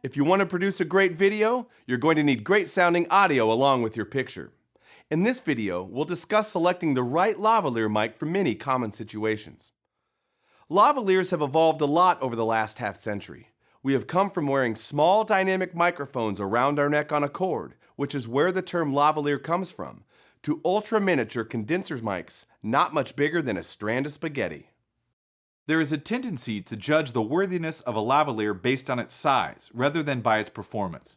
If you want to produce a great video, you're going to need great sounding audio along with your picture. In this video, we'll discuss selecting the right lavalier mic for many common situations. Lavaliers have evolved a lot over the last half century. We have come from wearing small dynamic microphones around our neck on a cord, which is where the term lavalier comes from, to ultra-miniature condenser mics not much bigger than a strand of spaghetti. There is a tendency to judge the worthiness of a lavalier based on its size, rather than by its performance.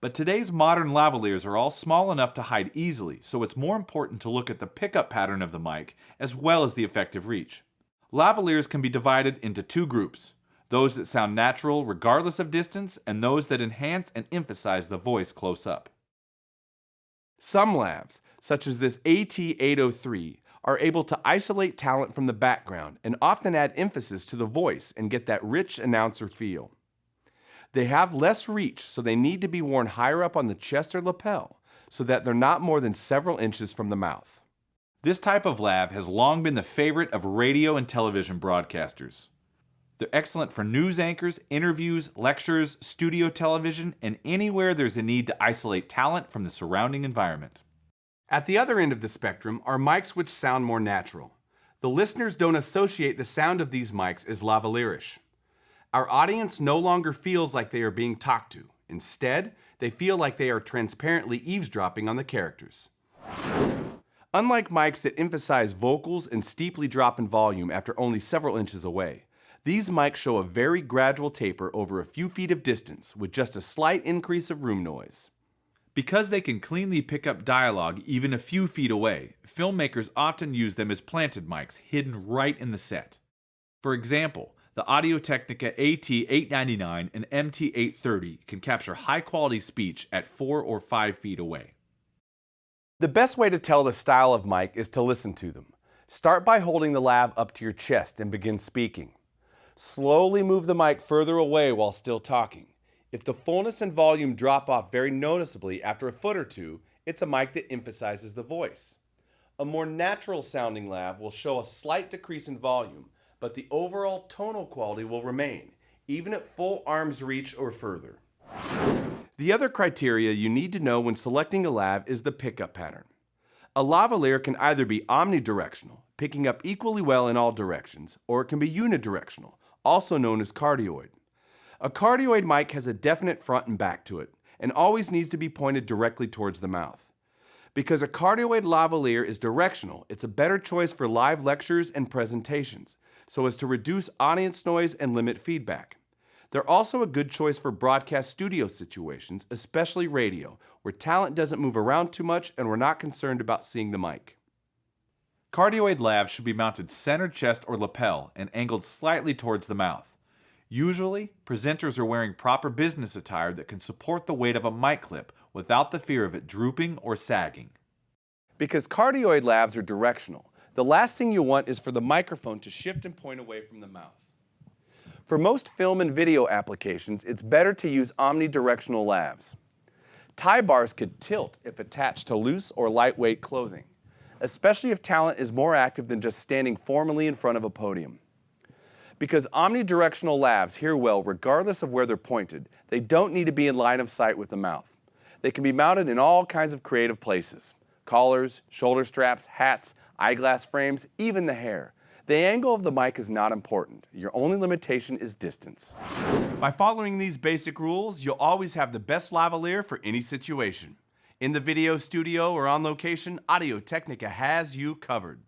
But today's modern lavaliers are all small enough to hide easily, so it's more important to look at the pickup pattern of the mic, as well as the effective reach. Lavaliers can be divided into two groups: those that sound natural regardless of distance, and those that enhance and emphasize the voice close up. Some lavs, such as this AT803, are able to isolate talent from the background and often add emphasis to the voice and get that rich announcer feel. They have less reach, so they need to be worn higher up on the chest or lapel so that they're not more than several inches from the mouth. This type of lav has long been the favorite of radio and television broadcasters. They're excellent for news anchors, interviews, lectures, studio television, and anywhere there's a need to isolate talent from the surrounding environment. At the other end of the spectrum are mics which sound more natural. The listeners don't associate the sound of these mics as lavalierish. Our audience no longer feels like they are being talked to. Instead, they feel like they are transparently eavesdropping on the characters. Unlike mics that emphasize vocals and steeply drop in volume after only several inches away, these mics show a very gradual taper over a few feet of distance with just a slight increase of room noise. Because they can cleanly pick up dialogue even a few feet away, filmmakers often use them as planted mics hidden right in the set. For example, the Audio-Technica AT899 and MT830 can capture high-quality speech at 4 or 5 feet away. The best way to tell the style of mic is to listen to them. Start by holding the lav up to your chest and begin speaking. Slowly move the mic further away while still talking. If the fullness and volume drop off very noticeably after a foot or two, it's a mic that emphasizes the voice. A more natural sounding lav will show a slight decrease in volume, but the overall tonal quality will remain, even at full arm's reach or further. The other criteria you need to know when selecting a lav is the pickup pattern. A lavalier can either be omnidirectional, picking up equally well in all directions, or it can be unidirectional, also known as cardioid. A cardioid mic has a definite front and back to it, and always needs to be pointed directly towards the mouth. Because a cardioid lavalier is directional, it's a better choice for live lectures and presentations, so as to reduce audience noise and limit feedback. They're also a good choice for broadcast studio situations, especially radio, where talent doesn't move around too much and we're not concerned about seeing the mic. Cardioid lavs should be mounted center chest or lapel and angled slightly towards the mouth. Usually, presenters are wearing proper business attire that can support the weight of a mic clip without the fear of it drooping or sagging. Because cardioid lavs are directional, the last thing you want is for the microphone to shift and point away from the mouth. For most film and video applications, it's better to use omnidirectional lavs. Tie bars could tilt if attached to loose or lightweight clothing, especially if talent is more active than just standing formally in front of a podium. Because omnidirectional lavs hear well regardless of where they're pointed, they don't need to be in line of sight with the mouth. They can be mounted in all kinds of creative places: collars, shoulder straps, hats, eyeglass frames, even the hair. The angle of the mic is not important. Your only limitation is distance. By following these basic rules, you'll always have the best lavalier for any situation. In the video studio or on location, Audio-Technica has you covered.